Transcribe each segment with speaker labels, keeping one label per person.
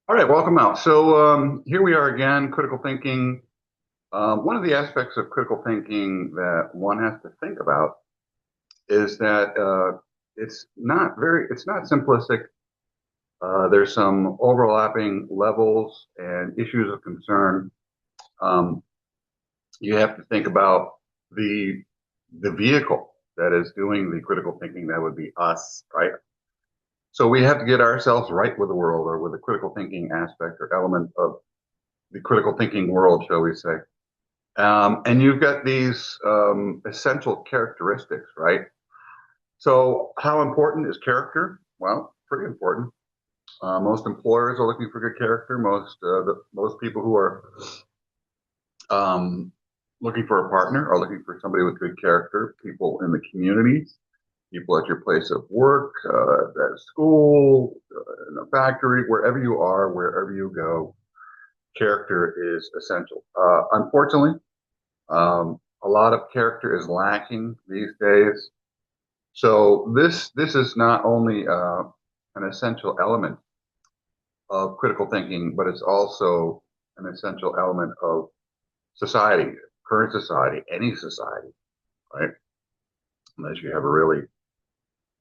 Speaker 1: All right, welcome out. So here we are again, critical thinking. One of the aspects of critical thinking that one has to think about is that it's not simplistic. There's some overlapping levels and issues of concern. Um, you have to think about the the vehicle that is doing the critical thinking. That would be us, right? So we have to get ourselves right with the world, or with the critical thinking aspect or element of the critical thinking world, shall we say. And you've got these essential characteristics, right? So, how important is character? Well, pretty important. Most employers are looking for good character. Most people who are um, looking for a partner are looking for somebody with good character. People in the community, people at your place of work, at school, in a factory, wherever you are, wherever you go, character is essential. Unfortunately, a lot of character is lacking these days. So this is not only an essential element of critical thinking, but it's also an essential element of society, current society, any society, right? Unless you have a really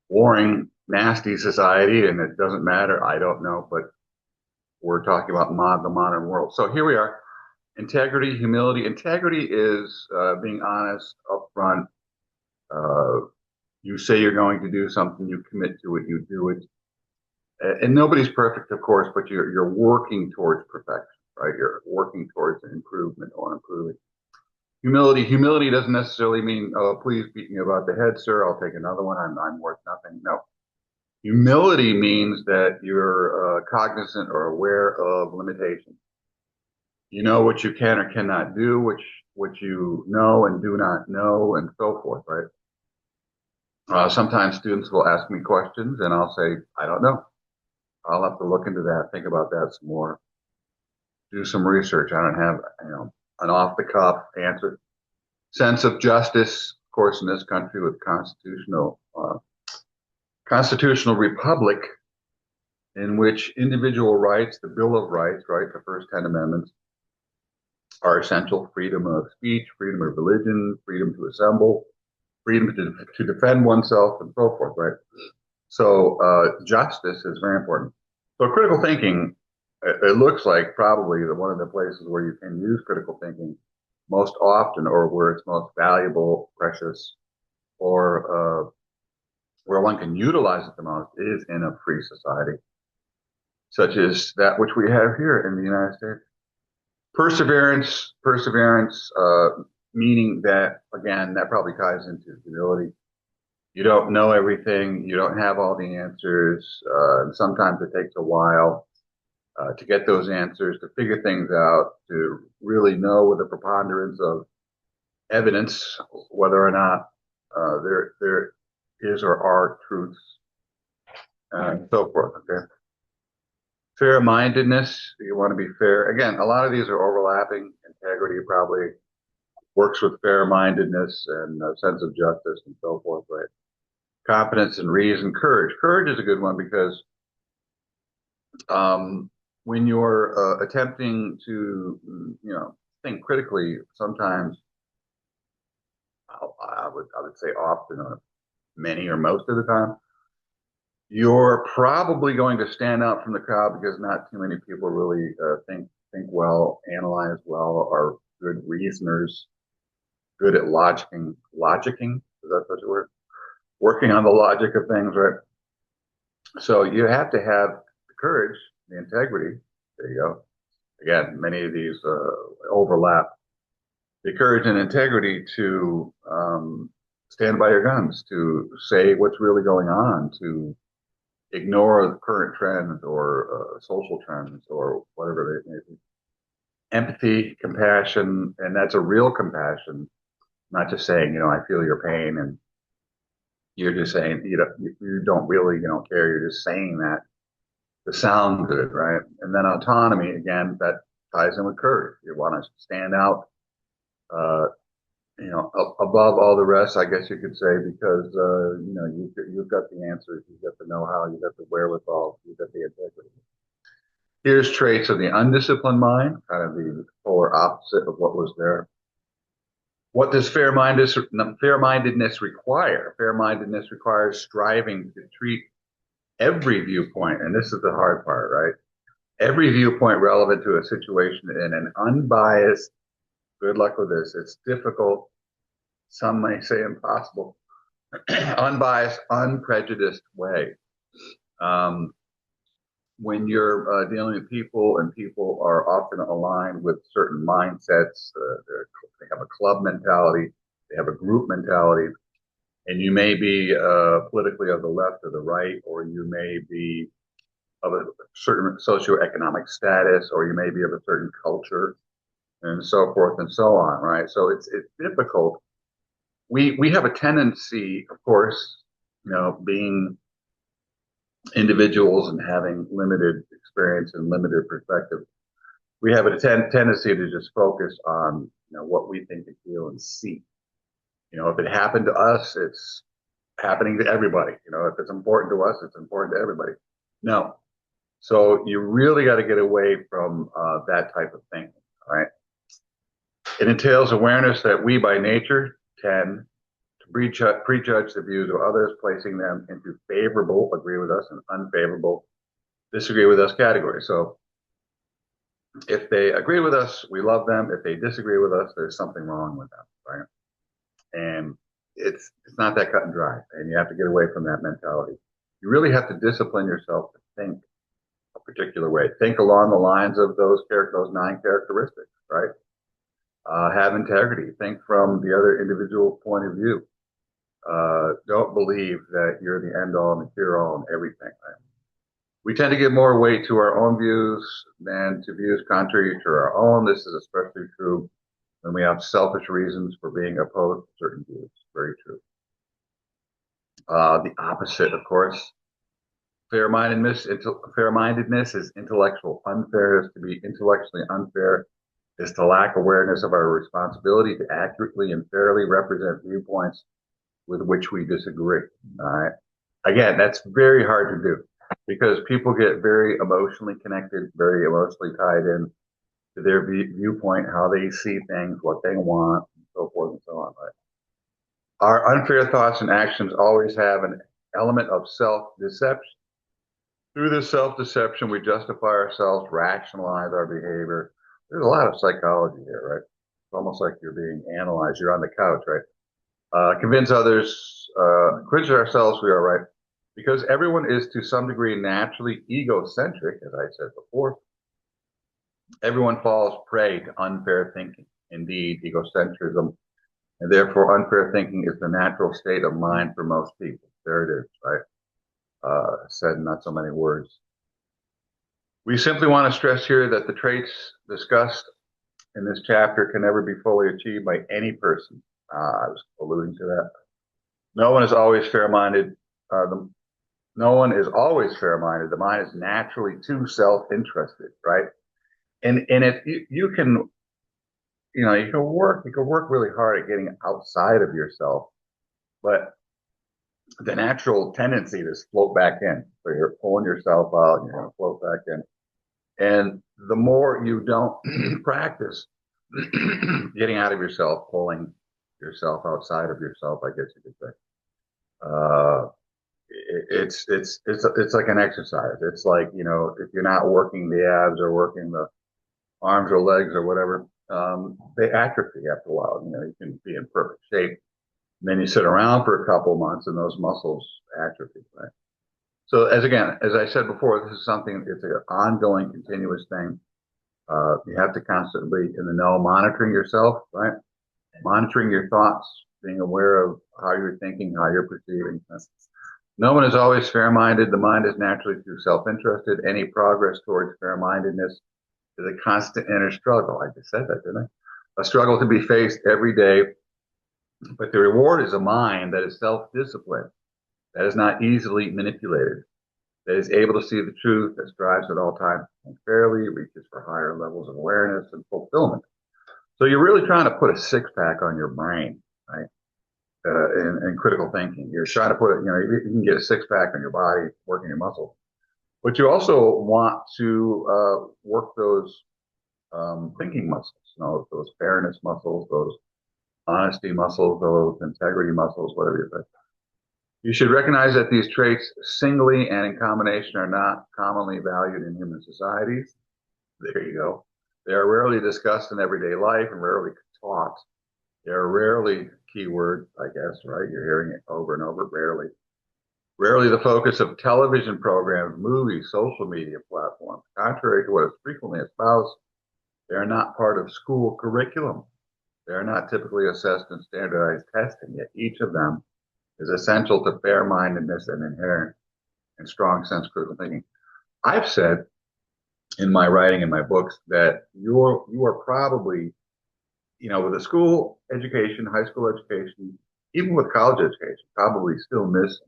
Speaker 1: boring, nasty society, and it doesn't matter. I don't know, but we're talking about the modern world. So here we are. Integrity, humility. Integrity is being honest, upfront. You say you're going to do something, you commit to it, you do it. And nobody's perfect, of course, but you're working towards perfection, right? You're working towards an improvement or improving. Humility doesn't necessarily mean, oh, please beat me about the head, sir. I'll take another one. I'm worth nothing. No. Humility means that you're cognizant or aware of limitations. You know what you can or cannot do, which you know and do not know, and so forth, right? Sometimes students will ask me questions, and I'll say, I don't know. I'll have to look into that, think about that some more, do some research. I don't have, an off the cuff answer. Sense of justice, of course, in this country with constitutional republic in which individual rights, the Bill of Rights, right, the first 10 amendments are essential: freedom of speech, freedom of religion, freedom to assemble, freedom to defend oneself, and so forth, right? So justice is very important. So critical thinking, it looks like probably one of the places where you can use critical thinking most often, or where it's most valuable, precious, or where one can utilize it the most, is in a free society, such as that which we have here in the United States. Perseverance, meaning that, again, that probably ties into humility. You don't know everything. You don't have all the answers. And sometimes it takes a while to get those answers, to figure things out, to really know with a preponderance of evidence whether or not there is or are truths, and so forth. Okay. Fair-mindedness. You want to be fair. Again, a lot of these are overlapping. Integrity probably works with fair-mindedness and a sense of justice and so forth, right? Competence and reason. Courage is a good one because when you're attempting to, think critically, sometimes I would say often, or many or most of the time, you're probably going to stand out from the crowd because not too many people really think well, analyze well, are good reasoners, good at logicking. Is that such a word? Working on the logic of things, right? So you have to have the courage, the integrity. There you go. Again, many of these overlap. The courage and integrity to stand by your guns, to say what's really going on, to ignore the current trends or social trends or whatever they may be. Empathy, compassion, and that's a real compassion, not just saying, I feel your pain, and you're just saying, you don't really, you don't care. You're just saying that to sound good, right? And then autonomy, again, that ties in with courage. You want to stand out, uh, above all the rest, I guess you could say, because, you've got the answers, you've got the know-how, you've got the wherewithal, you've got the integrity. Here's traits of the undisciplined mind, kind of the polar opposite of what was there. What does fair-mindedness require? Fair-mindedness requires striving to treat every viewpoint, and this is the hard part, right? Every viewpoint relevant to a situation in an unbiased, good luck with this, it's difficult, some may say impossible, unbiased, unprejudiced way. Um, when you're dealing with people and people are often aligned with certain mindsets, they have a club mentality, they have a group mentality, and you may be politically of the left or the right, or you may be of a certain socioeconomic status, or you may be of a certain culture, and so forth and so on, right? So it's difficult. We have a tendency, of course, being individuals and having limited experience and limited perspective, we have a tendency to just focus on what we think and feel and see. If it happened to us, it's happening to everybody. If it's important to us, it's important to everybody. No. So you really got to get away from that type of thinking. All right. It entails awareness that we, by nature, tend to prejudge the views of others, placing them into favorable, agree with us, and unfavorable, disagree with us categories. So if they agree with us, we love them. If they disagree with us, there's something wrong with them, right? And it's not that cut and dry, and you have to get away from that mentality. You really have to discipline yourself to think a particular way. Think along the lines of those 9 characteristics, right? Have integrity. Think from the other individual point of view. Don't believe that you're the end all and the cure all and everything. Right? We tend to give more weight to our own views than to views contrary to our own. This is especially true when we have selfish reasons for being opposed to certain views. Very true. The opposite, of course, fair-mindedness is intellectual. Unfair is to be intellectually unfair, is to lack awareness of our responsibility to accurately and fairly represent viewpoints with which we disagree. All right. Again, that's very hard to do because people get very emotionally connected, very emotionally tied in to their viewpoint, how they see things, what they want, and so forth and so on. Right? Our unfair thoughts and actions always have an element of self-deception. Through this self-deception, we justify ourselves, rationalize our behavior. There's a lot of psychology here, right? It's almost like you're being analyzed. You're on the couch, right? Convince others, convince ourselves we are right. Because everyone is to some degree naturally egocentric, as I said before, everyone falls prey to unfair thinking. Indeed, egocentrism, and therefore unfair thinking is the natural state of mind for most people. There it is, right? Said in not so many words. We simply want to stress here that the traits discussed in this chapter can never be fully achieved by any person. I was alluding to that. No one is always fair-minded. No one is always fair-minded. The mind is naturally too self-interested, right? And if you can, you can work really hard at getting outside of yourself, but the natural tendency to float back in. So you're pulling yourself out, and you're going to float back in. And the more you don't practice getting out of yourself, pulling yourself outside of yourself, I guess you could say. It's like an exercise. It's like, if you're not working the abs or working the arms or legs or whatever, they atrophy after a while. You can be in perfect shape. And then you sit around for a couple of months and those muscles atrophy, right? So as I said before, this is something, it's an ongoing, continuous thing. You have to constantly in the know, monitoring yourself, right? Monitoring your thoughts, being aware of how you're thinking, how you're perceiving. No one is always fair-minded. The mind is naturally too self-interested. Any progress towards fair-mindedness is a constant inner struggle. I just said that, didn't I? A struggle to be faced every day. But the reward is a mind that is self-disciplined, that is not easily manipulated, that is able to see the truth, that strives at all times fairly, reaches for higher levels of awareness and fulfillment. So you're really trying to put a six-pack on your brain, right? In critical thinking. You're trying to put it, you can get a six-pack on your body, working your muscles. But you also want to work those thinking muscles, those fairness muscles, those honesty muscles, those integrity muscles, whatever you think. You should recognize that these traits singly and in combination are not commonly valued in human societies. There you go. They are rarely discussed in everyday life and rarely taught. They are rarely keywords, I guess, right? You're hearing it over and over, rarely. Rarely the focus of television programs, movies, social media platforms. Contrary to what is frequently espoused, they are not part of school curriculum. They are not typically assessed in standardized testing, yet each of them is essential to fair-mindedness and inherent and strong sense critical thinking. I've said in my writing in my books that you are probably, with a school education, high school education, even with college education, probably still missing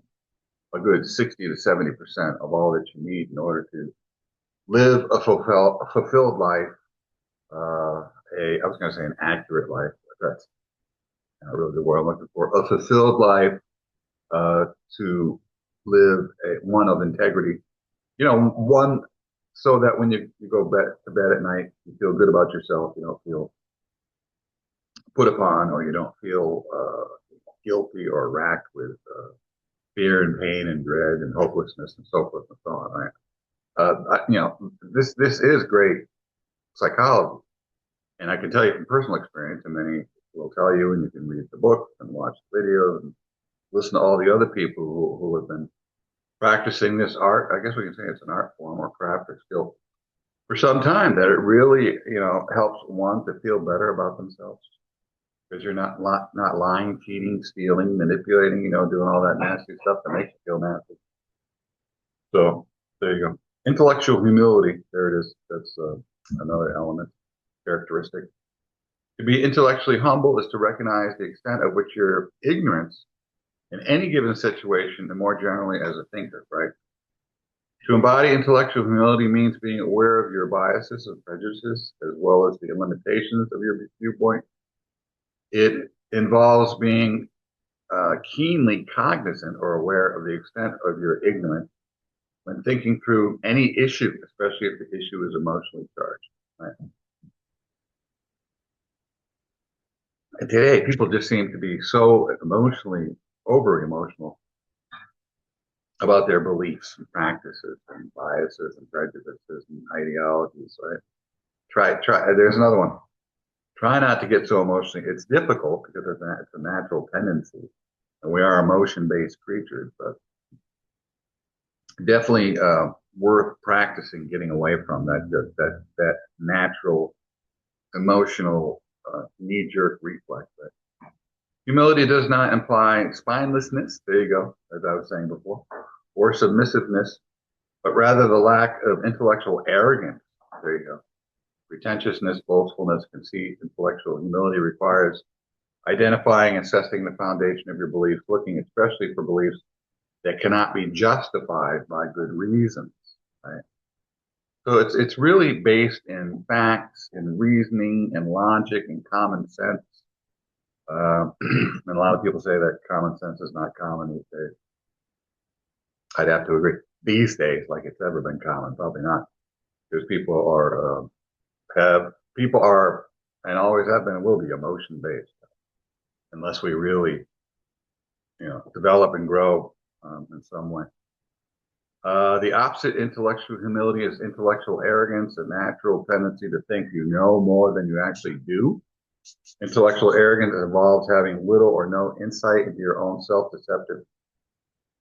Speaker 1: a good 60 to 70% of all that you need in order to live a fulfilled life. I was going to say an accurate life, but that's not really the word I'm looking for. A fulfilled life, to live one of integrity. One so that when you go to bed at night, you feel good about yourself. You don't feel put upon, or you don't feel guilty or racked with fear and pain and dread and hopelessness and so forth and so on. Right? This is great psychology, and I can tell you from personal experience, and many will tell you, and you can read the book and watch the videos and listen to all the other people who have been practicing this art. I guess we can say it's an art form or craft or skill for some time, that it really, helps one to feel better about themselves, because you're not lying, cheating, stealing, manipulating, doing all that nasty stuff that makes you feel nasty. So there you go. Intellectual humility. There it is. That's another element, characteristic. To be intellectually humble is to recognize the extent of which your ignorance in any given situation, and more generally as a thinker, right? To embody intellectual humility means being aware of your biases and prejudices, as well as the limitations of your viewpoint. It involves being keenly cognizant or aware of the extent of your ignorance when thinking through any issue, especially if the issue is emotionally charged. Right? And today, people just seem to be so over emotional about their beliefs and practices and biases and prejudices and ideologies. Right? Try. There's another one. Try not to get so emotional. It's difficult because it's a natural tendency, and we are emotion-based creatures. But definitely worth practicing getting away from that natural emotional knee-jerk reflex. Right? Humility does not imply spinelessness. There you go, as I was saying before, or submissiveness, but rather the lack of intellectual arrogance. There you go. Pretentiousness, boastfulness, conceit. Intellectual humility requires identifying and assessing the foundation of your beliefs, looking especially for beliefs that cannot be justified by good reasons. Right? So it's really based in facts and reasoning and logic and common sense. And a lot of people say that common sense is not common these days. I'd have to agree. These days, like it's ever been common, probably not, because people are and always have been and will be emotion based, unless we really, develop and grow in some way. The opposite intellectual humility is intellectual arrogance, a natural tendency to think you know more than you actually do. Intellectual arrogance involves having little or no insight into your own self-deceptive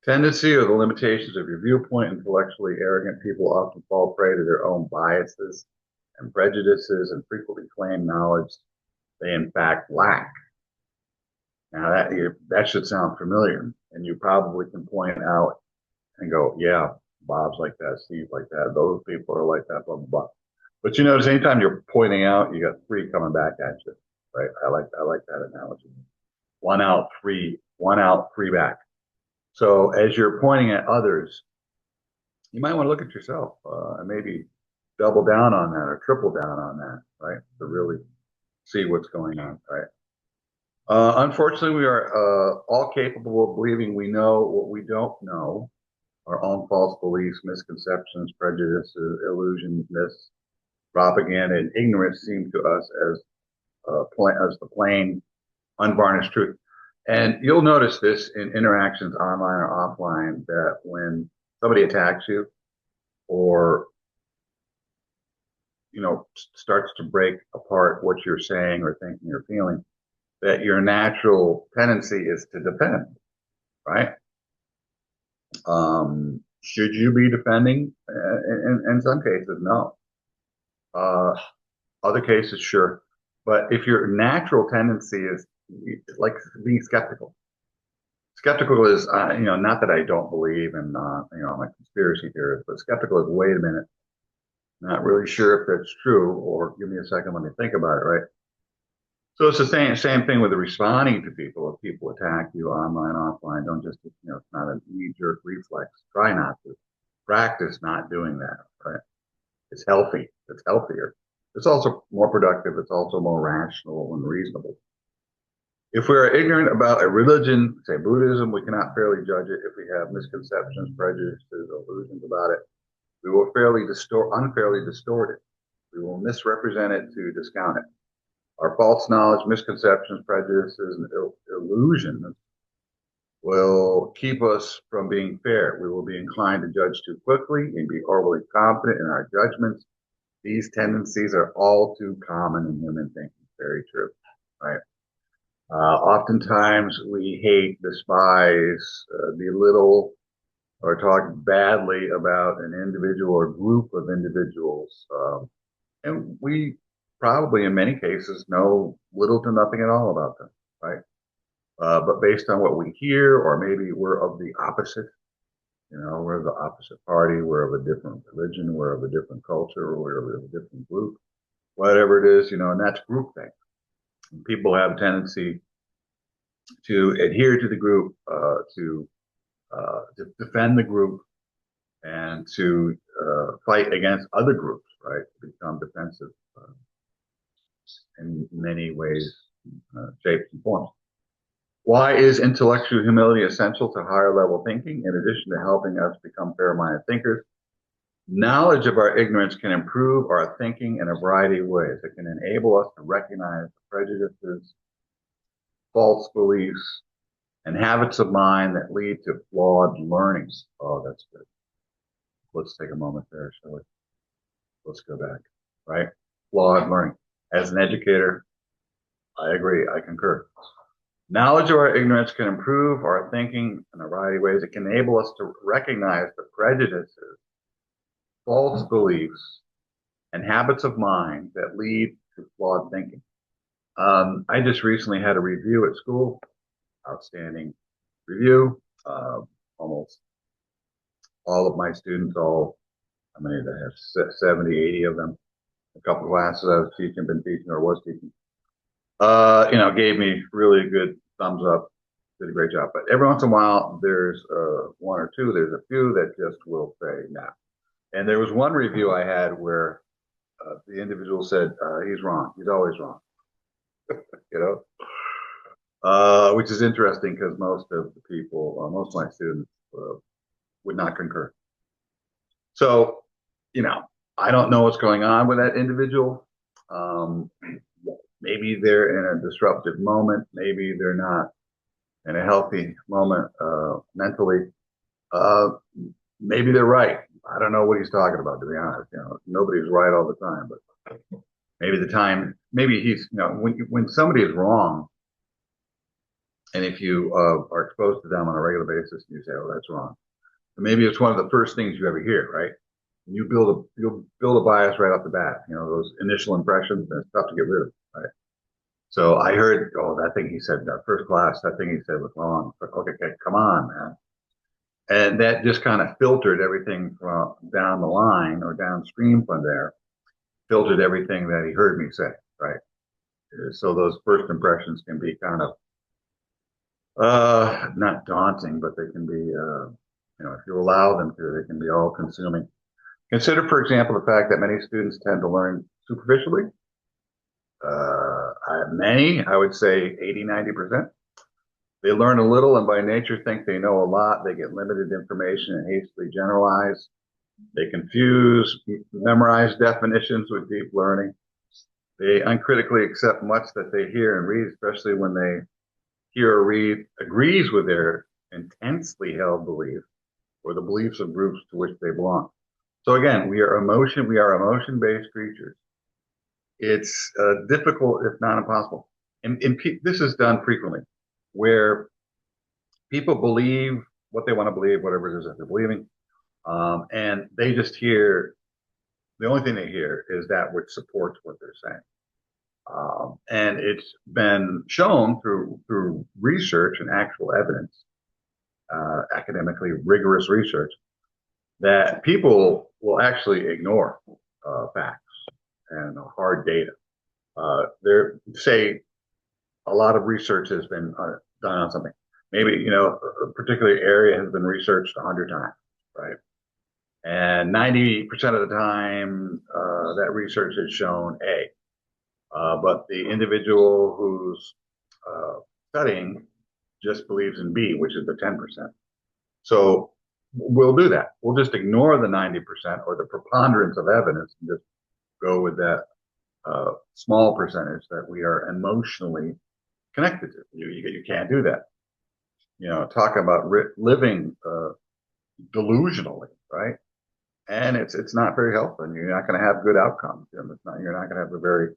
Speaker 1: tendency or the limitations of your viewpoint. Intellectually arrogant people often fall prey to their own biases and prejudices and frequently claim knowledge they in fact lack. Now that should sound familiar, and you probably can point out and go, yeah, Bob's like that, Steve's like that, those people are like that, blah, blah, blah. But you notice anytime you're pointing out, you got three coming back at you, right? I like that analogy. One out, three back. So as you're pointing at others, you might want to look at yourself and maybe double down on that or triple down on that, right? To really see what's going on, right? Unfortunately, we are all capable of believing we know what we don't know. our own false beliefs, misconceptions, prejudices, illusions, myths, propaganda, and ignorance seem to us as the plain, unvarnished truth. And you'll notice this in interactions online or offline that when somebody attacks you or starts to break apart what you're saying or thinking or feeling, that your natural tendency is to defend, right? Should you be defending? In some cases, no. Other cases, sure. But if your natural tendency is like being skeptical, skeptical is, not that I don't believe in, I'm a conspiracy theorist, but skeptical is, wait a minute, not really sure if that's true, or give me a second, let me think about it, right? So it's the same thing with the responding to people. If people attack you online, offline, don't just, it's not a knee-jerk reflex. Try not to. Practice not doing that, right? It's healthy. It's healthier. It's also more productive. It's also more rational and reasonable. If we are ignorant about a religion, say Buddhism, we cannot fairly judge it. If we have misconceptions, prejudices, illusions about it, we will unfairly distort it. We will misrepresent it to discount it. Our false knowledge, misconceptions, prejudices, and illusions will keep us from being fair. We will be inclined to judge too quickly and be overly confident in our judgments. These tendencies are all too common in human thinking. Very true, right? Oftentimes we hate, despise, belittle, or talk badly about an individual or group of individuals. And we probably in many cases know little to nothing at all about them, right? But based on what we hear, or maybe we're of the opposite, we're of the opposite party, we're of a different religion, we're of a different culture, we're of a different group, whatever it is, and that's groupthink. People have a tendency to adhere to the group, to defend the group, and to fight against other groups, right? To become defensive in many ways, shapes, and forms. Why is intellectual humility essential to higher level thinking? In addition to helping us become fair-minded thinkers, knowledge of our ignorance can improve our thinking in a variety of ways. It can enable us to recognize the prejudices, false beliefs, and habits of mind that lead to flawed learnings. Oh, that's good. Let's take a moment there, shall we? Let's go back, right? Flawed learning. As an educator, I agree, I concur. Knowledge of our ignorance can improve our thinking in a variety of ways. It can enable us to recognize the prejudices, false beliefs, and habits of mind that lead to flawed thinking. I just recently had a review at school, outstanding review. Almost all of my students, how many did I have? 70, 80 of them. A couple of classes I was teaching, been teaching, or was teaching. Gave me really good thumbs up, did a great job. But every once in a while, there's one or two, there's a few that just will say, nah. And there was one review I had where the individual said, he's wrong. He's always wrong. Which is interesting because most of the people, most of my students would not concur. So, I don't know what's going on with that individual. Maybe they're in a disruptive moment. Maybe they're not in a healthy moment mentally. Maybe they're right. I don't know what he's talking about, to be honest. Nobody's right all the time, but maybe he's, when somebody is wrong, and if you are exposed to them on a regular basis, and you say, "Oh, that's wrong," and maybe it's one of the first things you ever hear, right? And you'll build a bias right off the bat. Those initial impressions, and it's tough to get rid of, right? So I heard, that thing he said, that first class, that thing he said was wrong. Okay, come on, man. And that just kind of filtered everything from down the line or downstream from there, filtered everything that he heard me say, right? So those first impressions can be kind of, not daunting, but they can be, if you allow them to, they can be all consuming. Consider, for example, the fact that many students tend to learn superficially. Many, I would say 80, 90%. They learn a little and by nature think they know a lot. They get limited information and hastily generalize. They confuse memorized definitions with deep learning. They uncritically accept much that they hear and read, especially when they hear or read agrees with their intensely held belief or the beliefs of groups to which they belong. So again, we are emotion-based creatures. It's difficult, if not impossible. And this is done frequently, where people believe what they want to believe, whatever it is that they're believing, and they just hear the only thing they hear is that which supports what they're saying. And it's been shown through research and actual evidence, academically rigorous research, that people will actually ignore facts and hard data. There, say, a lot of research has been done on something. Maybe a particular area has been researched 100 times, right? And 90% of the time, that research has shown A. But the individual who's studying just believes in B, which is the 10%. So we'll do that. We'll just ignore the 90% or the preponderance of evidence and just go with that small percentage that we are emotionally connected to. You can't do that. Talk about living delusionally, right? And it's not very helpful. And you're not going to have good outcomes. You're not going to have a very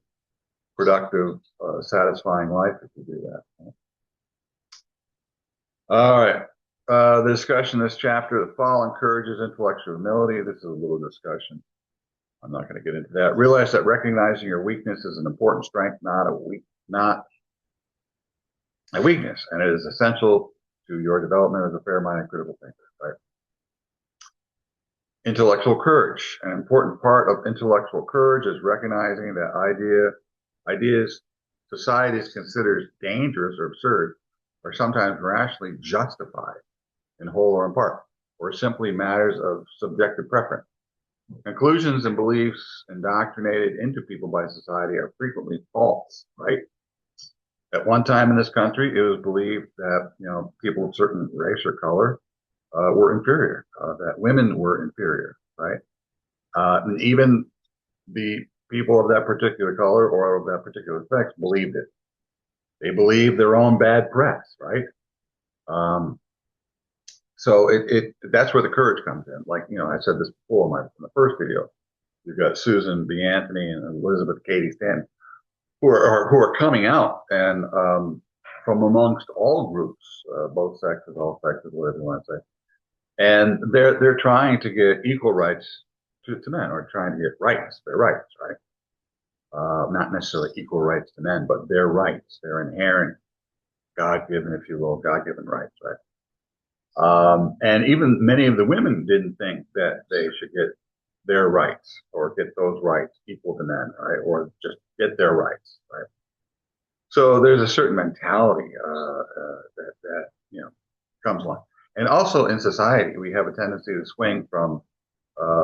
Speaker 1: productive, satisfying life if you do that. All right. The discussion in this chapter, the fall encourages intellectual humility. This is a little discussion. I'm not going to get into that. Realize that recognizing your weakness is an important strength, not a weakness, and it is essential to your development as a fair-minded critical thinker. Right? Intellectual courage. An important part of intellectual courage is recognizing that ideas society considers dangerous or absurd are sometimes rationally justified in whole or in part, or simply matters of subjective preference. Conclusions and beliefs indoctrinated into people by society are frequently false, right? At one time in this country, it was believed that people of certain race or color were inferior, that women were inferior, right? And even the people of that particular color or of that particular sex believed it. They believed their own bad press, right? So that's where the courage comes in. Like, I said this before in the first video. You've got Susan B. Anthony and Elizabeth Cady Stanton who are coming out and from amongst all groups, both sexes, all sexes, whatever you want to say, and they're trying to get equal rights to men, or trying to get their rights, right? Not necessarily equal rights to men, but their rights, their inherent God-given, if you will, God-given rights, right? And even many of the women didn't think that they should get their rights or get those rights equal to men, right? Or just get their rights, right? So there's a certain mentality that comes along, and also in society we have a tendency to swing from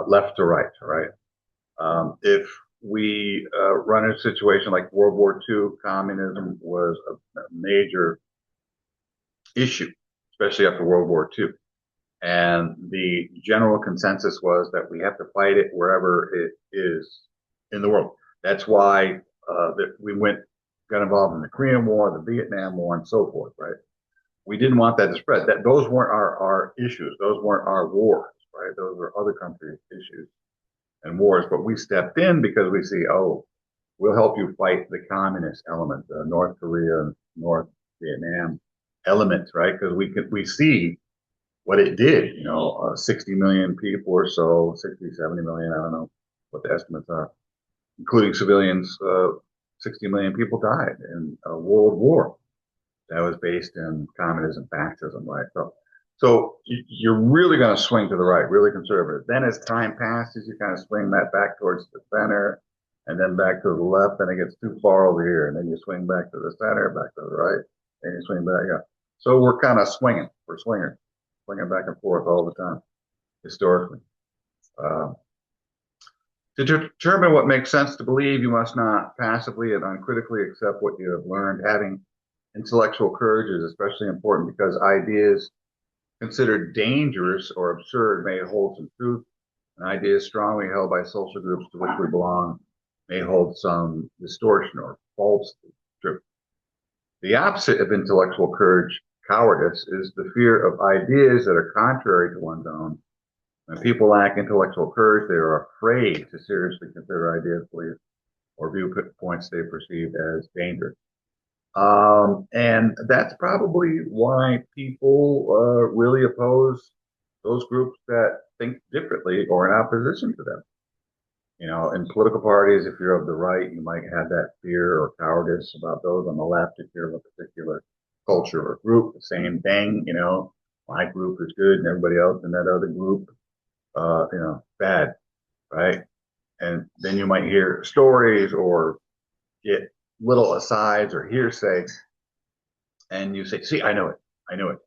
Speaker 1: left to right, right? If we run a situation like World War II, communism was a major issue, especially after World War II. And the general consensus was that we have to fight it wherever it is in the world. That's why we got involved in the Korean War, the Vietnam War, and so forth, right? We didn't want that to spread. Those weren't our issues. Those weren't our wars, right? Those were other countries' issues and wars. But we stepped in because we see, we'll help you fight the communist element, North Korea, North Vietnam element, right? Because we see what it did, 60 million people or so, 60, 70 million, I don't know what the estimates are, including civilians, 60 million people died in a world war that was based in communism, fascism, right? So you're really going to swing to the right, really conservative. Then as time passes, you kind of swing that back towards the center and then back to the left, and it gets too far over here. And then you swing back to the center, back to the right, and you swing back, yeah. So we're kind of swinging. We're swingers. Swinging back and forth all the time, historically. To determine what makes sense to believe, you must not passively and uncritically accept what you have learned. Having Intellectual courage is especially important because ideas considered dangerous or absurd may hold some truth, and ideas strongly held by social groups to which we belong may hold some distortion or false truth. The opposite of intellectual courage, cowardice, is the fear of ideas that are contrary to one's own. When people lack intellectual courage, they are afraid to seriously consider ideas, beliefs, or viewpoints they perceive as dangerous. And that's probably why people really oppose those groups that think differently or in opposition to them. You know, in political parties, if you're of the right, you might have that fear or cowardice about those on the left if you're of a particular culture or group. The same thing, you know, my group is good and everybody else in that other group, bad, right? And then you might hear stories or get little asides or hearsay, and you say, "See, I know it. I knew it.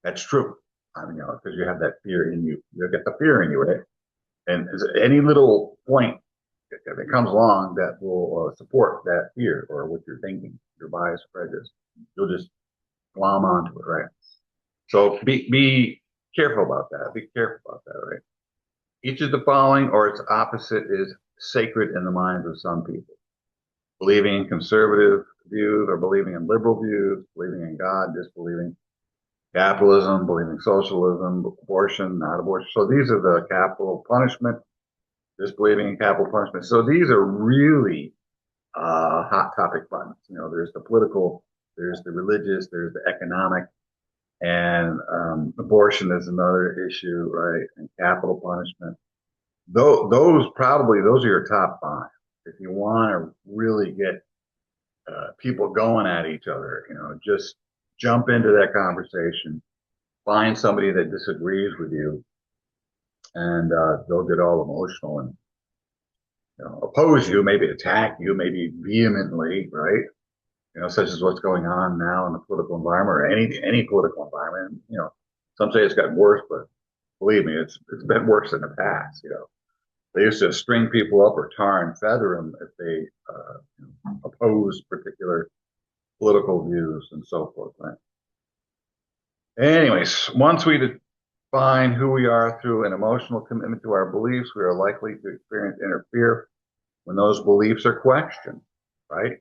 Speaker 1: That's true." I mean, because you have that fear in you. You get the fear in you, right? And any little point that comes along that will support that fear or what you're thinking, your bias or prejudice, you'll just glom onto it, right? So be careful about that. Be careful about that, right? Each of the following or its opposite is sacred in the minds of some people. Believing in conservative views or believing in liberal views, believing in God, disbelieving capitalism, believing socialism, abortion, not abortion. So these are the capital punishment, disbelieving in capital punishment. So these are really hot topic buttons. You know, there's the political, there's the religious, there's the economic, and abortion is another issue, right? And capital punishment. Those are your top five. If you want to really get people going at each other, you know, just jump into that conversation, find somebody that disagrees with you, and they'll get all emotional and oppose you, maybe attack you, maybe vehemently, right? You know, such as what's going on now in the political environment or any political environment. You know, some say it's gotten worse, but believe me, it's been worse in the past. You know, they used to string people up or tar and feather them if they oppose particular political views and so forth. Right? Anyways, once we define who we are through an emotional commitment to our beliefs, we are likely to experience inner fear when those beliefs are questioned, right?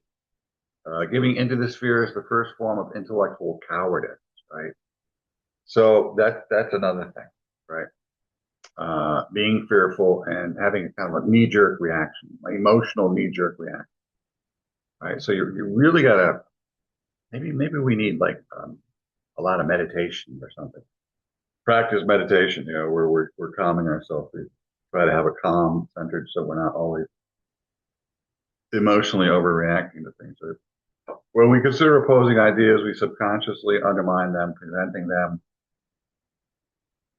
Speaker 1: Giving into this fear is the first form of intellectual cowardice, right? So that's another thing, right? Being fearful and having kind of a knee-jerk reaction, an emotional knee-jerk reaction, right? So you really gotta maybe we need like a lot of meditation or something. Practice meditation, you know, where we're calming ourselves. We try to have a calm, centered, so we're not always emotionally overreacting to things. So when we consider opposing ideas, we subconsciously undermine them, presenting them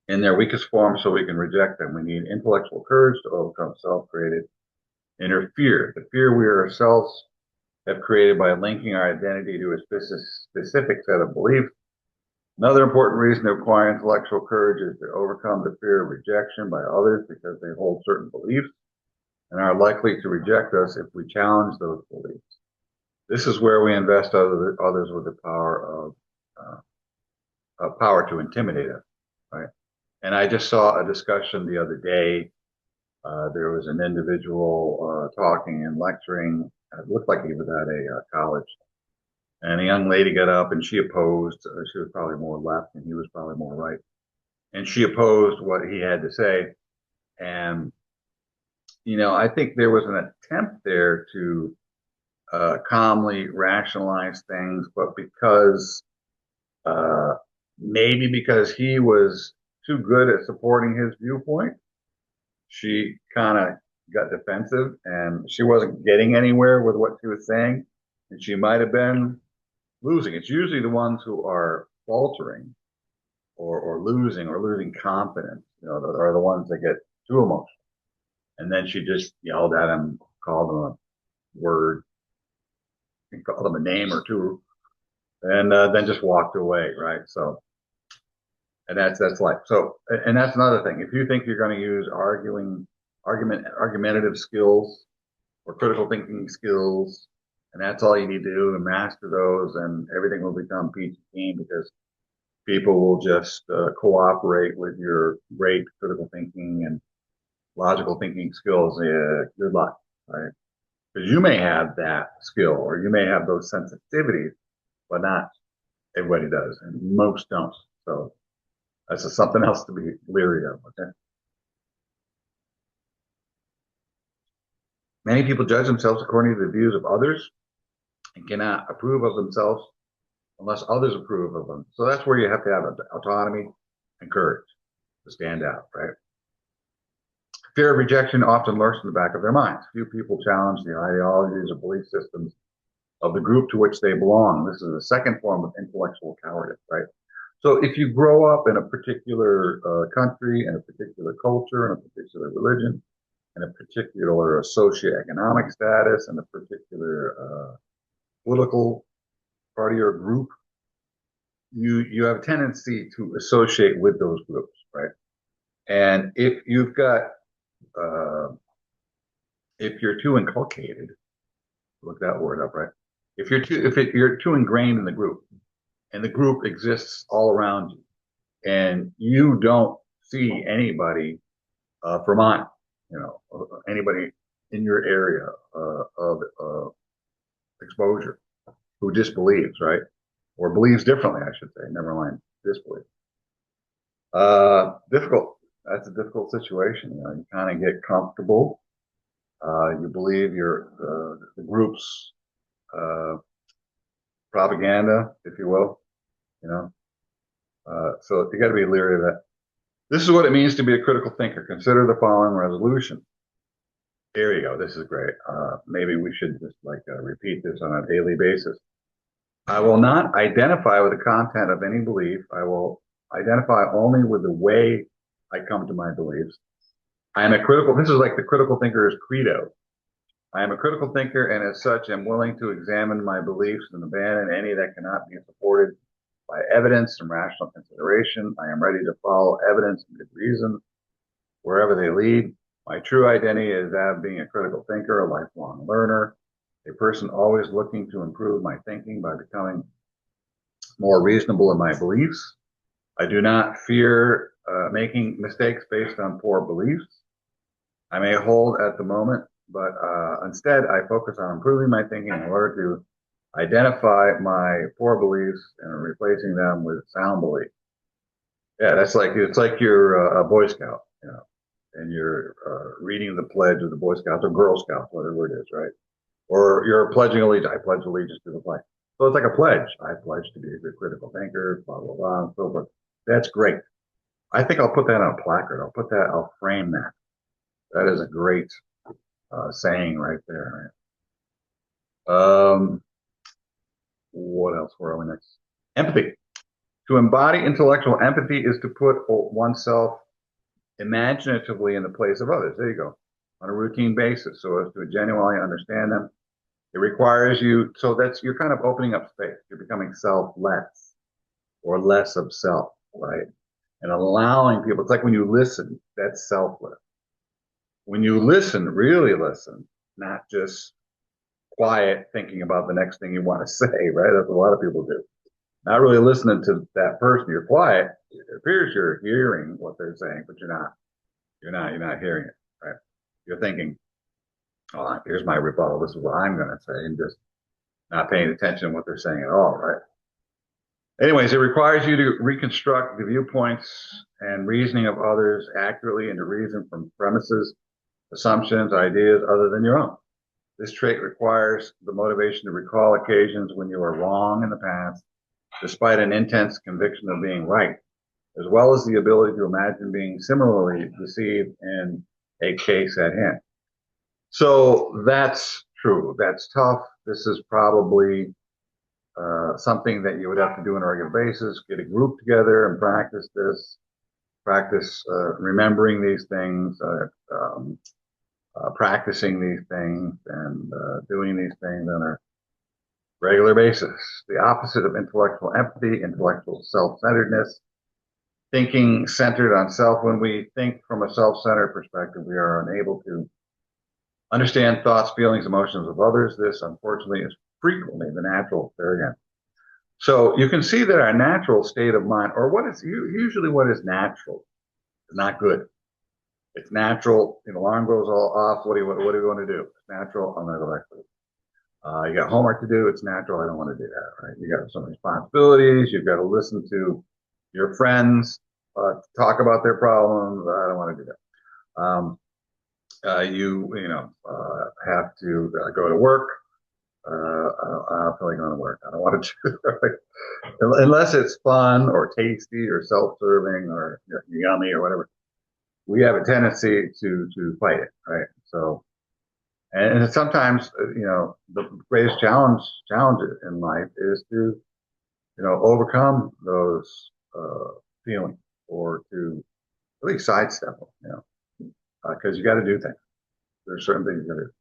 Speaker 1: in their weakest form so we can reject them. We need intellectual courage to overcome self-created inner fear, the fear we ourselves have created by linking our identity to a specific set of beliefs. Another important reason to acquire intellectual courage is to overcome the fear of rejection by others because they hold certain beliefs and are likely to reject us if we challenge those beliefs. This is where we invest others with the power to intimidate us, right? And I just saw a discussion the other day. There was an individual talking and lecturing. It looked like he was at a college. And a young lady got up and she opposed. She was probably more left and he was probably more right. And she opposed what he had to say. And, you know, I think there was an attempt there to calmly rationalize things, but maybe because he was too good at supporting his viewpoint, she kind of got defensive and she wasn't getting anywhere with what she was saying. And she might have been losing. It's usually the ones who are faltering or losing confidence, you know, that are the ones that get too emotional. And then she just yelled at him, called him a word, called him a name or two, and then just walked away, right? So, and that's life. So, and that's another thing. If you think you're going to use argumentative skills or critical thinking skills And that's all you need to do to master those, and everything will become peachy keen because people will just cooperate with your great critical thinking and logical thinking skills. Good luck, right? Because you may have that skill or you may have those sensitivities, but not everybody does, and most don't. So that's just something else to be leery of. Okay. Many people judge themselves according to the views of others and cannot approve of themselves unless others approve of them. So that's where you have to have autonomy and courage to stand out, right? Fear of rejection often lurks in the back of their minds. Few people challenge the ideologies or belief systems of the group to which they belong. This is a second form of intellectual cowardice, right? So if you grow up in a particular country, in a particular culture, in a particular religion, in a particular socioeconomic status, in a particular political party or group, you have a tendency to associate with those groups, right? And uh, if you're too inculcated, look that word up, right? You're too ingrained in the group, and the group exists all around you, and you don't see anybody from on, anybody in your area of exposure who disbelieves, right? Or believes differently, I should say. Never mind disbelief. Difficult. That's a difficult situation. You kind of get comfortable. You believe the group's uh, propaganda, if you will. You know, so you got to be leery of that. This is what it means to be a critical thinker. Consider the following resolution. There you go. This is great. Maybe we should just repeat this on a daily basis. I will not identify with the content of any belief. I will identify only with the way I come to my beliefs. This is like the critical thinker's credo. I am a critical thinker, and as such am willing to examine my beliefs and abandon any that cannot be supported by evidence and rational consideration. I am ready to follow evidence and good reason wherever they lead. My true identity is that of being a critical thinker, a lifelong learner, a person always looking to improve my thinking by becoming more reasonable in my beliefs. I do not fear making mistakes based on poor beliefs I may hold at the moment, but instead I focus on improving my thinking in order to identify my poor beliefs and replacing them with sound beliefs. Yeah, it's like you're a Boy Scout, and you're reading the pledge of the Boy Scouts or Girl Scouts, whatever it is, right? Or you're pledging allegiance. I pledge allegiance to the flag. So it's like a pledge. I pledge to be a good critical thinker, blah, blah, blah, and so forth. That's great. I think I'll put that on a placard. I'll frame that. That is a great saying right there. What else? Where are we next? Empathy. To embody intellectual empathy is to put oneself imaginatively in the place of others. There you go. On a routine basis, so as to genuinely understand them. It requires you, so you're kind of opening up space. You're becoming selfless or less of self, right? And allowing people, it's like when you listen, that's selfless. When you listen, really listen, not just quiet thinking about the next thing you want to say, right? That's what a lot of people do. Not really listening to that person. You're quiet. It appears you're hearing what they're saying, but you're not. You're not hearing it, right? You're thinking, oh, here's my rebuttal. This is what I'm going to say, and just not paying attention to what they're saying at all, right? Anyways, it requires you to reconstruct the viewpoints and reasoning of others accurately and to reason from premises, assumptions, ideas other than your own. This trait requires the motivation to recall occasions when you were wrong in the past, despite an intense conviction of being right, as well as the ability to imagine being similarly deceived in a case at hand. So that's true. That's tough. This is probably something that you would have to do on a regular basis, get a group together and practice this, practice remembering these things, practicing these things, and doing these things on a regular basis. The opposite of intellectual empathy, intellectual self-centeredness, thinking centered on self. When we think from a self-centered perspective, we are unable to understand thoughts, feelings, emotions of others. This, unfortunately, is frequently the natural there again. So you can see that our natural state of mind, or what is usually what is natural, is not good. It's natural. The alarm goes all off. What are you going to do? It's natural. I'm going to go back to it. You got homework to do. It's natural. I don't want to do that. Right? You got some responsibilities. You've got to listen to your friends, talk about their problems. I don't want to do that. Have to go to work. I don't feel like going to work. I don't want to do that. Unless it's fun or tasty or self-serving or yummy or whatever. We have a tendency to fight it, right? So, and sometimes, the greatest challenge in life is to, overcome those feelings or to really sidestep them, because you got to do things. There's certain things you got to do.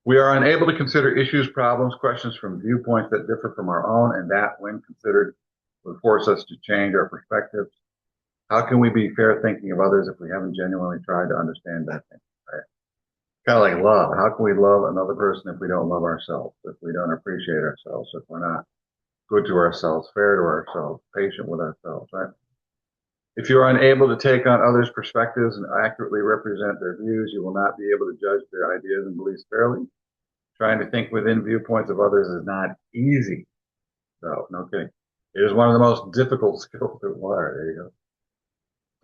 Speaker 1: We are unable to consider issues, problems, questions from viewpoints that differ from our own, and that, when considered, would force us to change our perspectives. How can we be fair thinking of others if we haven't genuinely tried to understand that thing? Right? Kind of like love. How can we love another person if we don't love ourselves, if we don't appreciate ourselves, if we're not good to ourselves, fair to ourselves, patient with ourselves, right? If you are unable to take on others' perspectives and accurately represent their views, you will not be able to judge their ideas and beliefs fairly. Trying to think within viewpoints of others is not easy. So, no kidding. It is one of the most difficult skills to acquire. There you go.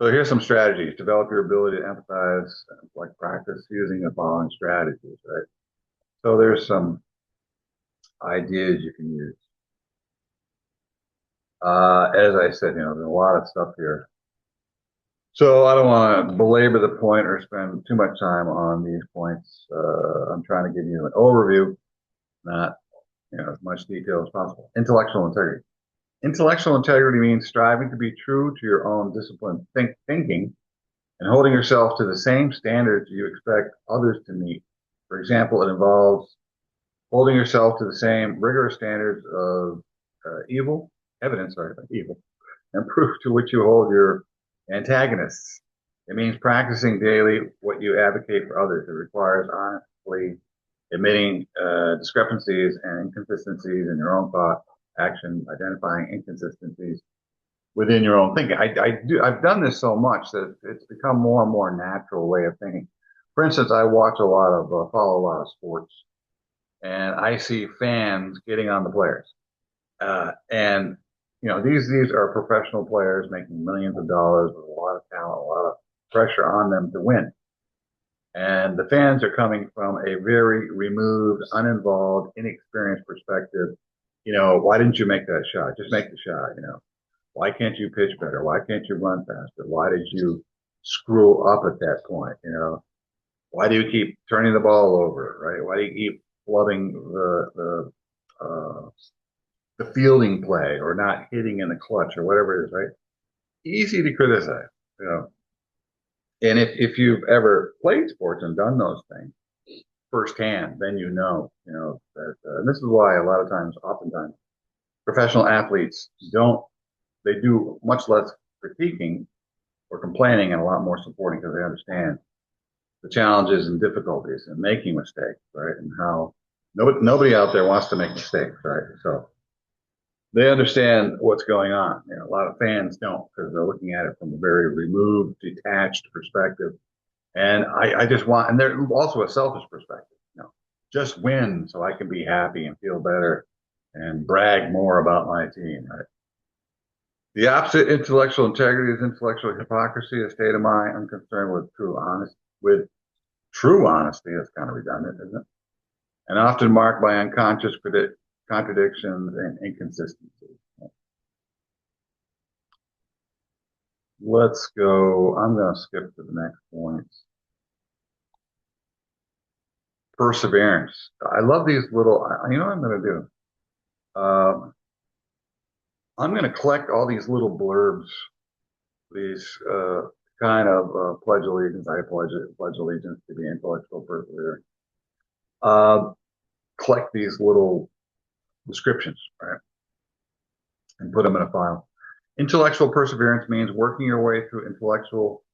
Speaker 1: So here's some strategies. Develop your ability to empathize, like practice using the following strategies, right? So there's some ideas you can use. As I said, there's a lot of stuff here. So I don't want to belabor the point or spend too much time on these points. I'm trying to give you an overview, not as much detail as possible. Intellectual integrity. Intellectual integrity means striving to be true to your own disciplined thinking and holding yourself to the same standards you expect others to meet. For example, it involves holding yourself to the same rigorous standards of evil, and proof to which you hold your antagonists. It means practicing daily what you advocate for others. It requires honestly admitting discrepancies and inconsistencies in your own thought, action, identifying inconsistencies within your own thinking. I've done this so much that it's become more and more natural way of thinking. For instance, I watch follow a lot of sports, and I see fans getting on the players. And these are professional players making millions of dollars with a lot of talent, a lot of pressure on them to win. And the fans are coming from a very removed, uninvolved, inexperienced perspective. Why didn't you make that shot? Just make the shot. Why can't you pitch better? Why can't you run faster? Why did you screw up at that point? Why do you keep turning the ball over? Right? Why do you keep flubbing the fielding play or not hitting in the clutch or whatever it is? Right? Easy to criticize. And if you've ever played sports and done those things firsthand, then that. And this is why oftentimes, professional athletes they do much less critiquing or complaining and a lot more supporting because they understand the challenges and difficulties and making mistakes, right? And how nobody out there wants to make mistakes, right? So they understand what's going on. A lot of fans don't because they're looking at it from a very removed, detached perspective. And I just want, and they're also a selfish perspective, just win so I can be happy and feel better and brag more about my team, right? The opposite intellectual integrity is intellectual hypocrisy, a state of mind unconcerned with true honesty. That's kind of redundant, isn't it? And often marked by unconscious contradictions and inconsistencies. Let's go. I'm going to skip to the next point. Perseverance. I love these little, what I'm going to do? I'm going to collect all these little blurbs, these kind of pledge allegiance. I pledge allegiance to the intellectual perseverance. Collect these little descriptions, right? And put them in a file. Intellectual perseverance means working your way through intellectual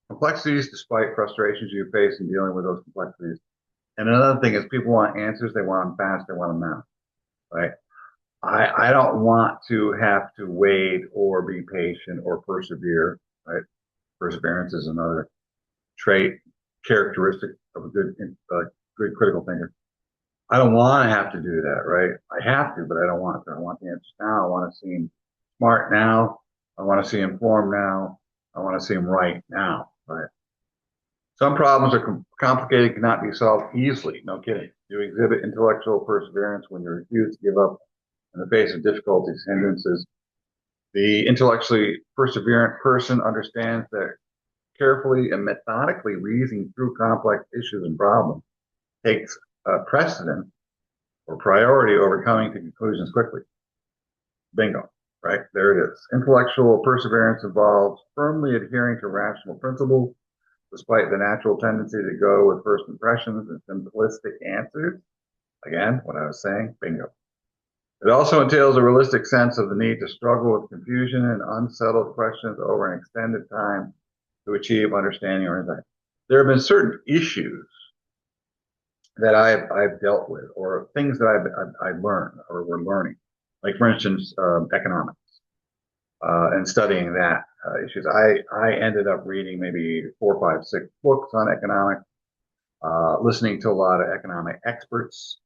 Speaker 1: complexities despite frustrations you face in dealing with those complexities. And another thing is people want answers, they want them fast, they want them now. right? I don't want to have to wait or be patient or persevere, right? Perseverance is another trait, characteristic of a good critical thinker. I don't want to have to do that, right? I have to, but I don't want to. I want the answers now. I want to seem smart now. I want to seem informed now. I want to seem right now, right? Some problems are complicated, cannot be solved easily. No kidding. You exhibit intellectual perseverance when you refuse to give up in the face of difficulties, hindrances. The intellectually perseverant person understands that carefully and methodically reasoning through complex issues and problems takes precedence or priority over coming to conclusions quickly. Bingo, right? There it is. Intellectual perseverance involves firmly adhering to rational principles, despite the natural tendency to go with first impressions and simplistic answers. Again, what I was saying, bingo. It also entails a realistic sense of the need to struggle with confusion and unsettled questions over an extended time to achieve understanding or insight. There have been certain issues that I've dealt with, or things that I've learned or we're learning, like for instance, economics, and studying that issues. I ended up reading maybe 4, 5, 6 books on economics, listening to a lot of economic experts,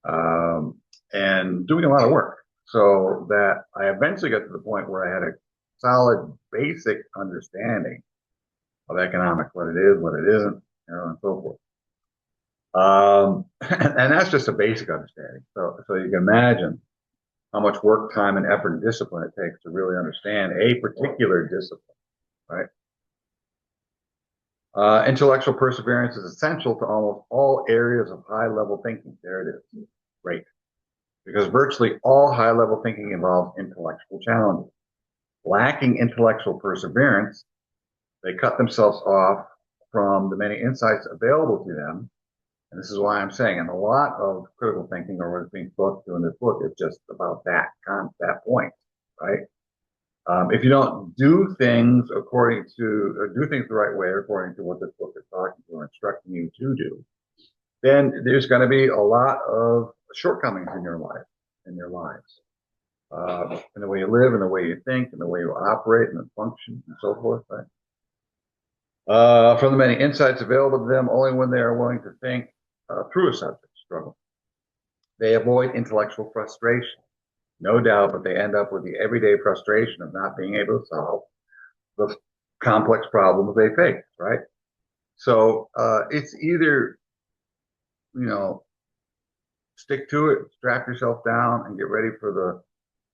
Speaker 1: um, and doing a lot of work, so that I eventually got to the point where I had a solid basic understanding of economics, what it is, what it isn't, and so forth. And that's just a basic understanding. So you can imagine how much work, time, and effort and discipline it takes to really understand a particular discipline, right? Intellectual perseverance is essential to almost all areas of high-level thinking. There it is. Great. Because virtually all high-level thinking involves intellectual challenges. Lacking intellectual perseverance, they cut themselves off from the many insights available to them. And this is why I'm saying, and a lot of critical thinking, or what's being spoken to in this book, is just about that point, right? If you don't do things according to, or do things the right way, according to what this book is talking to or instructing you to do, then there's going to be a lot of shortcomings in your life, in your lives, in the way you live, in the way you think, in the way you operate, and function, and so forth, right? From the many insights available to them, only when they are willing to think through a subject struggle. They avoid intellectual frustration, no doubt, but they end up with the everyday frustration of not being able to solve the complex problems they face, right? So it's either, you know, stick to it, strap yourself down, and get ready for the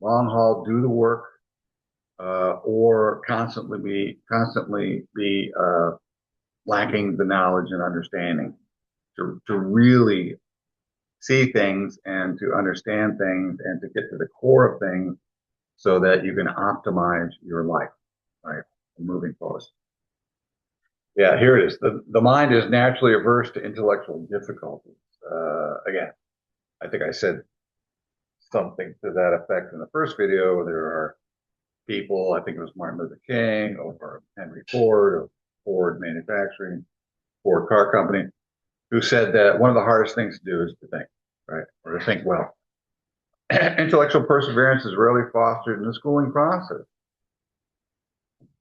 Speaker 1: long haul, do the work, or constantly be lacking the knowledge and understanding to really see things and to understand things and to get to the core of things so that you can optimize your life, right? Moving forward. Yeah, here it is. The mind is naturally averse to intellectual difficulties. Again, I think I said something to that effect in the first video. There are people, I think it was Martin Luther King or Henry Ford of Ford Manufacturing, Ford Car Company, who said that one of the hardest things to do is to think, right? Or to think well. Intellectual perseverance is rarely fostered in the schooling process.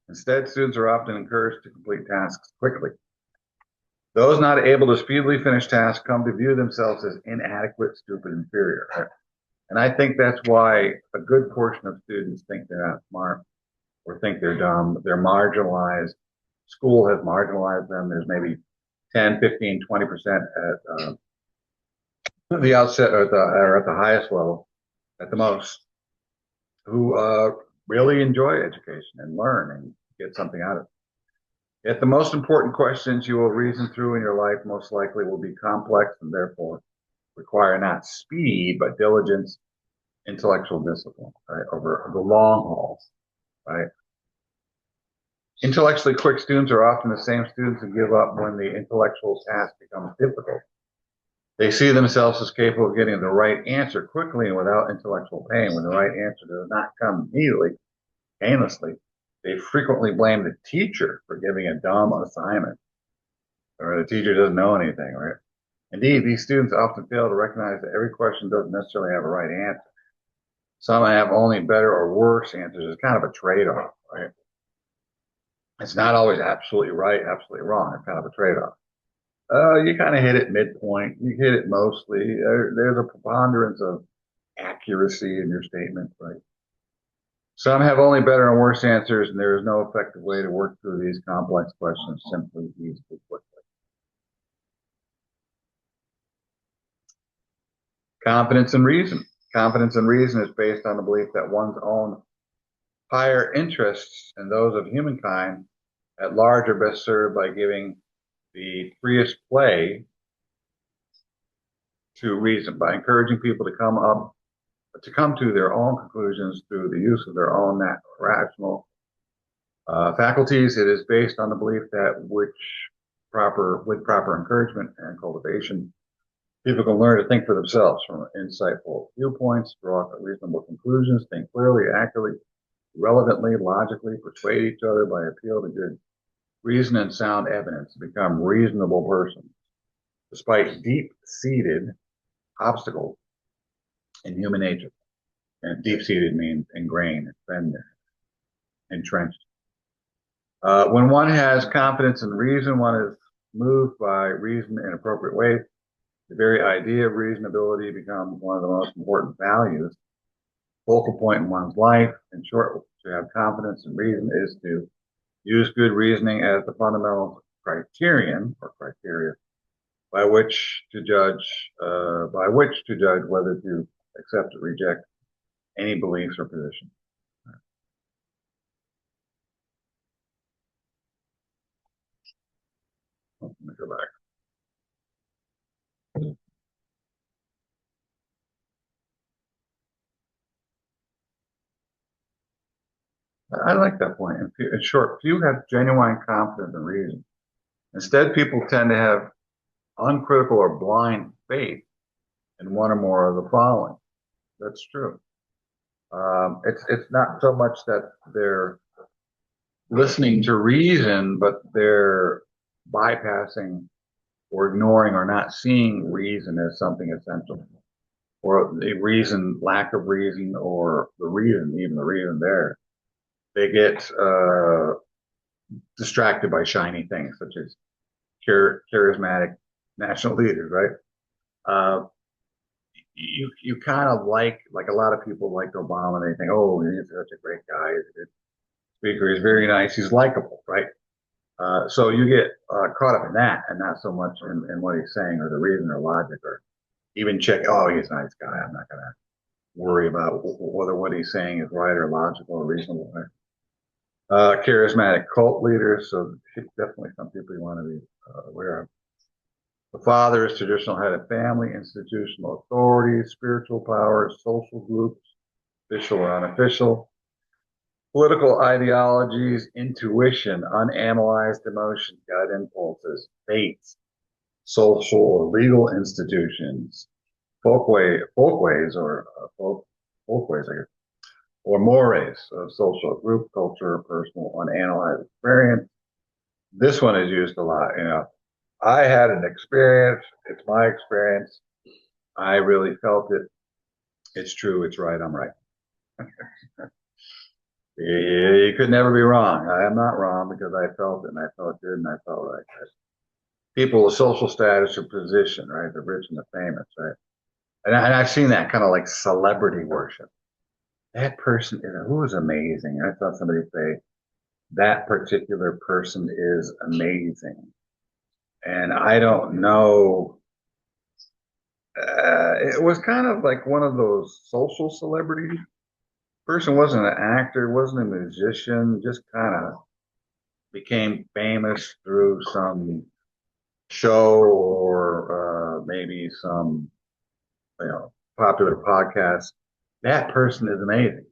Speaker 1: Instead, students are often encouraged to complete tasks quickly. Those not able to speedily finish tasks come to view themselves as inadequate, stupid, inferior. Right? And I think that's why a good portion of students think they're not smart or think they're dumb. They're marginalized. School has marginalized them. There's maybe 10, 15, 20% at the outset or at the highest level, at the most, who really enjoy education and learn and get something out of it. Yet the most important questions you will reason through in your life most likely will be complex and therefore require not speed, but diligence, intellectual discipline, right, over the long hauls, right? Intellectually quick students are often the same students who give up when the intellectual task becomes difficult. They see themselves as capable of getting the right answer quickly and without intellectual pain. When the right answer does not come immediately, painlessly, they frequently blame the teacher for giving a dumb assignment, or the teacher doesn't know anything, right? Indeed, these students often fail to recognize that every question doesn't necessarily have a right answer. Some have only better or worse answers. It's kind of a trade-off, right? It's not always absolutely right, absolutely wrong. It's kind of a trade-off. You kind of hit it midpoint. You hit it mostly. There's a preponderance of accuracy in your statement, right? Some have only better and worse answers, and there is no effective way to work through these complex questions simply, easily, quickly. Confidence in reason. Confidence in reason is based on the belief that one's own higher interests and those of humankind at large are best served by giving the freest play to reason, by encouraging people to come to their own conclusions through the use of their own rational faculties. It is based on the belief that with proper encouragement and cultivation, people can learn to think for themselves from insightful viewpoints, draw reasonable conclusions, think clearly, accurately, relevantly, logically, persuade each other by appeal to good reason and sound evidence to become reasonable persons, despite deep-seated obstacles in human nature. And deep-seated means ingrained, entrenched. When one has confidence in reason, one is moved by reason in appropriate ways. The very idea of reasonability becomes one of the most important values, focal point in one's life. In short, to have confidence in reason is to use good reasoning as the fundamental criterion or criteria by which to judge whether to accept or reject any beliefs or positions. Let me go back. I like that point. In short, few have genuine confidence in reason. Instead, people tend to have uncritical or blind faith in one or more of the following. That's true. It's not so much that they're listening to reason, but they're bypassing or ignoring or not seeing reason as something essential, or the reason, lack of reason, or the reason, even the reason there. They get distracted by shiny things such as charismatic national leaders, right? Uh, you kind of like a lot of people liked Obama. They think, oh, he's such a great guy. He's a good speaker. He's very nice. He's likable, right? So you get caught up in that and not so much in what he's saying or the reason or logic or even check, oh, he's a nice guy. I'm not going to worry about whether what he's saying is right or logical or reasonable. Right? Charismatic cult leaders. So definitely some people you want to be aware of. The father is traditional head of family, institutional authority, spiritual powers, social groups, official or unofficial, political ideologies, intuition, unanalyzed emotion, gut impulses, fates, social or legal institutions, folkways or folkways, I guess, or mores of social group culture, personal unanalyzed experience. This one is used a lot. I had an experience. It's my experience. I really felt it. It's true. It's right. I'm right. You could never be wrong. I am not wrong because I felt it and I felt good and I felt right. People of social status or position, right? The rich and the famous, right? And I've seen that kind of like celebrity worship. That person who is amazing. I thought somebody say that particular person is amazing. And I don't know. It was kind of like one of those social celebrities. Person wasn't an actor, wasn't a musician, just kind of became famous through some show or maybe some popular podcast. That person is amazing,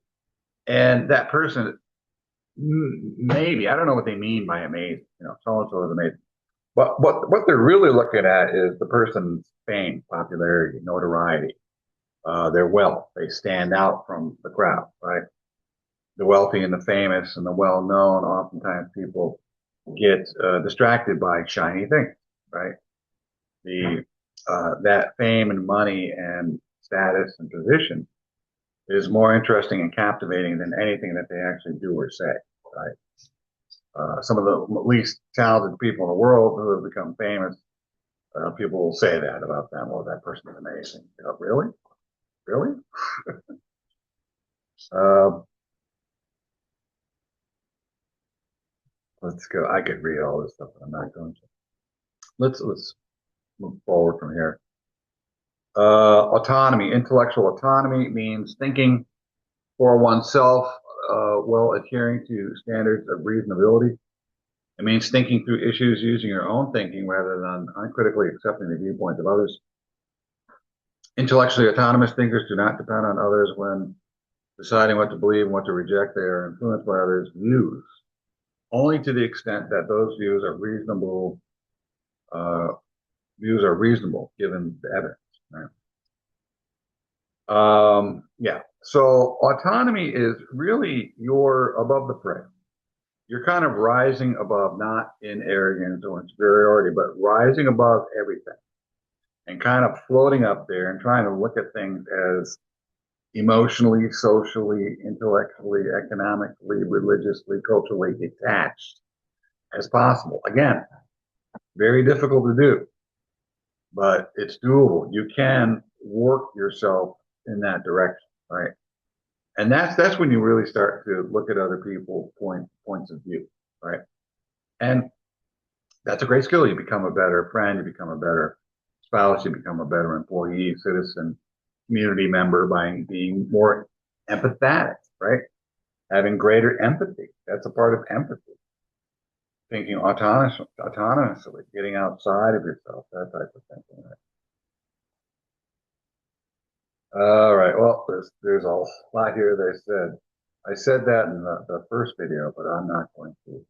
Speaker 1: and that person maybe I don't know what they mean by amazing. So and so is amazing, but what they're really looking at is the person's fame, popularity, notoriety, their wealth. They stand out from the crowd, right? The wealthy and the famous and the well-known, oftentimes people get distracted by shiny things, right? The that fame and money and status and position is more interesting and captivating than anything that they actually do or say, right? Some of the least talented people in the world who have become famous, people will say that about them. Well, that person is amazing. You know, really? Really? Uh, let's go. I could read all this stuff, but I'm not going to. Let's move forward from here. Autonomy, intellectual autonomy means thinking for oneself while adhering to standards of reasonability. It means thinking through issues using your own thinking rather than uncritically accepting the viewpoints of others. Intellectually autonomous thinkers do not depend on others when deciding what to believe and what to reject. They are influenced by others' views only to the extent that those uh, views are reasonable given the evidence. Right? Yeah. So autonomy is really you're above the fray. You're kind of rising above, not in arrogance or in superiority, but rising above everything and kind of floating up there and trying to look at things as emotionally, socially, intellectually, economically, religiously, culturally detached as possible. Again, very difficult to do, but it's doable. You can work yourself in that direction, right? And that's when you really start to look at other people's points of view, right? And that's a great skill. You become a better friend, you become a better spouse, you become a better employee, citizen, community member by being more empathetic, right? Having greater empathy. That's a part of empathy. Thinking autonomously, getting outside of yourself, that type of thinking. Right? All right. Well, there's a lot here they said. I said that in the first video, but I'm not going to.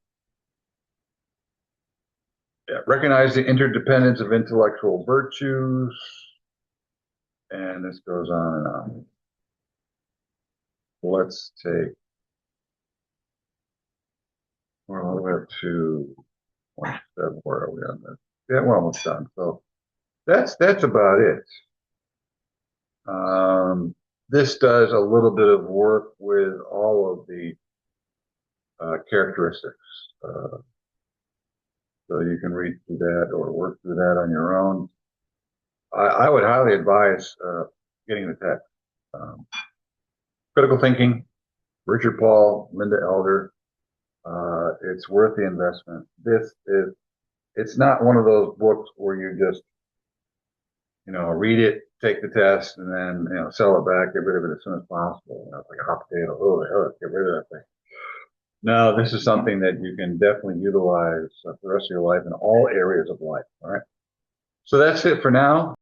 Speaker 1: Yeah, recognize the interdependence of intellectual virtues, and this goes on and on. Let's take, we're all the way up to 27. Where are we on this? Yeah, we're almost done. So that's about it. This does a little bit of work with all of the characteristics. Uh, so you can read through that or work through that on your own. I would highly advise getting the text. Critical thinking, Richard Paul, Linda Elder. It's worth the investment. It's not one of those books where you just, read it, take the test, and then, sell it back, get rid of it as soon as possible. It's like a hot potato. Oh, the hell, get rid of that thing. No, this is something that you can definitely utilize for the rest of your life in all areas of life. All right. So that's it for now.